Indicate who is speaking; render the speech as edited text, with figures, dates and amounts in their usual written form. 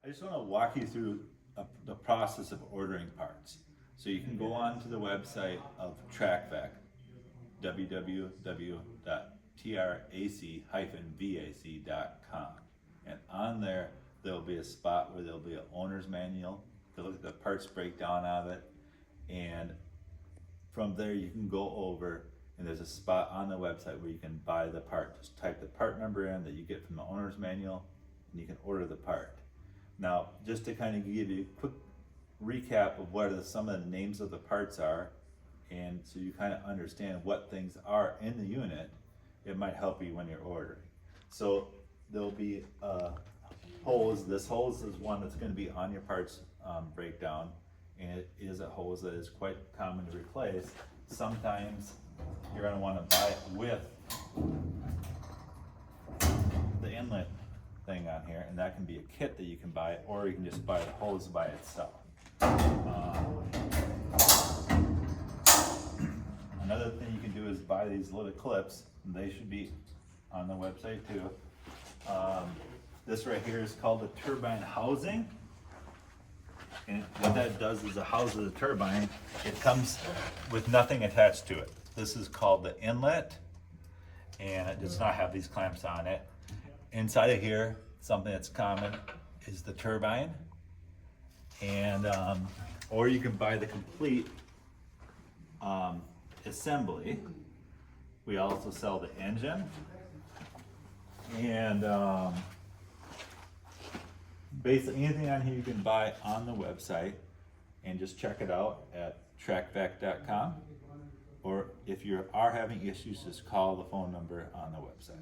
Speaker 1: I just want to walk you through the process of ordering parts. So you can go on to the website of Trac Vac, www.trac-vac.com. And on there, there'll be a spot where there'll be an owner's manual. You look at the parts breakdown of it. And from there, you can go over and there's a spot on the website where you can buy the part. Just type the part number in that you get from the owner's manual and you can order the part. Now, just to kind of give you a quick recap of what some of the names of the parts are, and so you kind of understand what things are in the unit, it might help you when you're ordering. So there'll be a hose. This hose is one that's going to be on your parts breakdown, and it is a hose that is quite common to replace. Sometimes you're going to want to buy it with the inlet thing on here, and that can be a kit that you can buy, or you can just buy the hose by itself. Another thing you can do is buy these little clips, and they should be on the website too. This right here is called the turbine housing, and what that does is it houses the turbine. It comes with nothing attached to it. This is called the inlet, and it does not have these clamps on it. Inside of here, something that's common is the turbine, and or you can buy the complete assembly. We also sell the engine, and basically anything on here you can buy on the website, and just check it out at tracvac.com. Or if you are having issues, just call the phone number on the website.